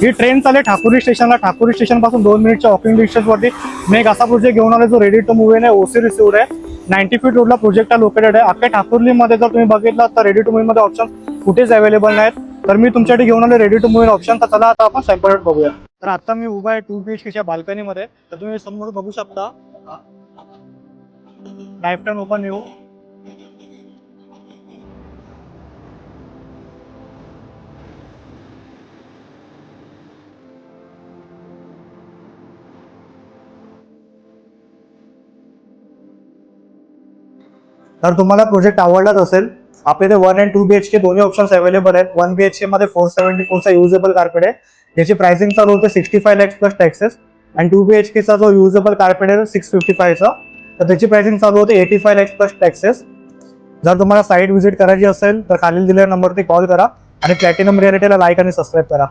ही train चालेल ठाकुरी स्टेशनला. Thakuri station पासून 2 मिनिटच्या वॉकिंग डिस्टन्स वरती मी एक असा प्रोजेक्ट घेऊन आलो जो रेडी टू मूव्ह आहे. ओसी रिसिव्ड आहे. 90 फीट रोडला प्रोजेक्ट हा लोकेटेड आहे. अख्ख्या ठाकुर्लीमध्ये जर तुम्ही बघितलं तर रेडी टू मूव्ह मध्ये ऑप्शन कुठेच अवेलेबल नाहीत. तर मी तुमच्यासाठी घेऊन आलो रेडी टू मूव्ह ऑप्शन. तर चला आता आपण सॅम्पल बघूया. तर आता मी उभा आहे 2 BHKच्या बाल्कनीमध्ये. तर तुम्ही समोर बघू शकता लाईफ टाईम ओपन व्ह्यू. तर तुम्हाला प्रोजेक्ट आवडलाच असेल. आपल्या इथे 1 आणि 2 BHK दोन्ही ऑप्शन्स अवेलेबल आहेत. 1 BHK मध्ये 474चा युजेबल कार्पेट आहे, ज्याची प्राइसिंग चालू होते 65 lakhs प्लस टॅक्सेस. आणि 2 BHKचा जो युजेबल कार्पेट आहे 655चा, तर त्याची प्राइसिंग चालू होते 85 lakhs प्लस टॅक्सेस. जर तुम्हाला साईट व्हिजिट करायची असेल तर खाली दिलेल्या नंबरवरती कॉल करा आणि प्लॅटिनम रिअलिटीला लाईक आणि सबस्क्राईब करा.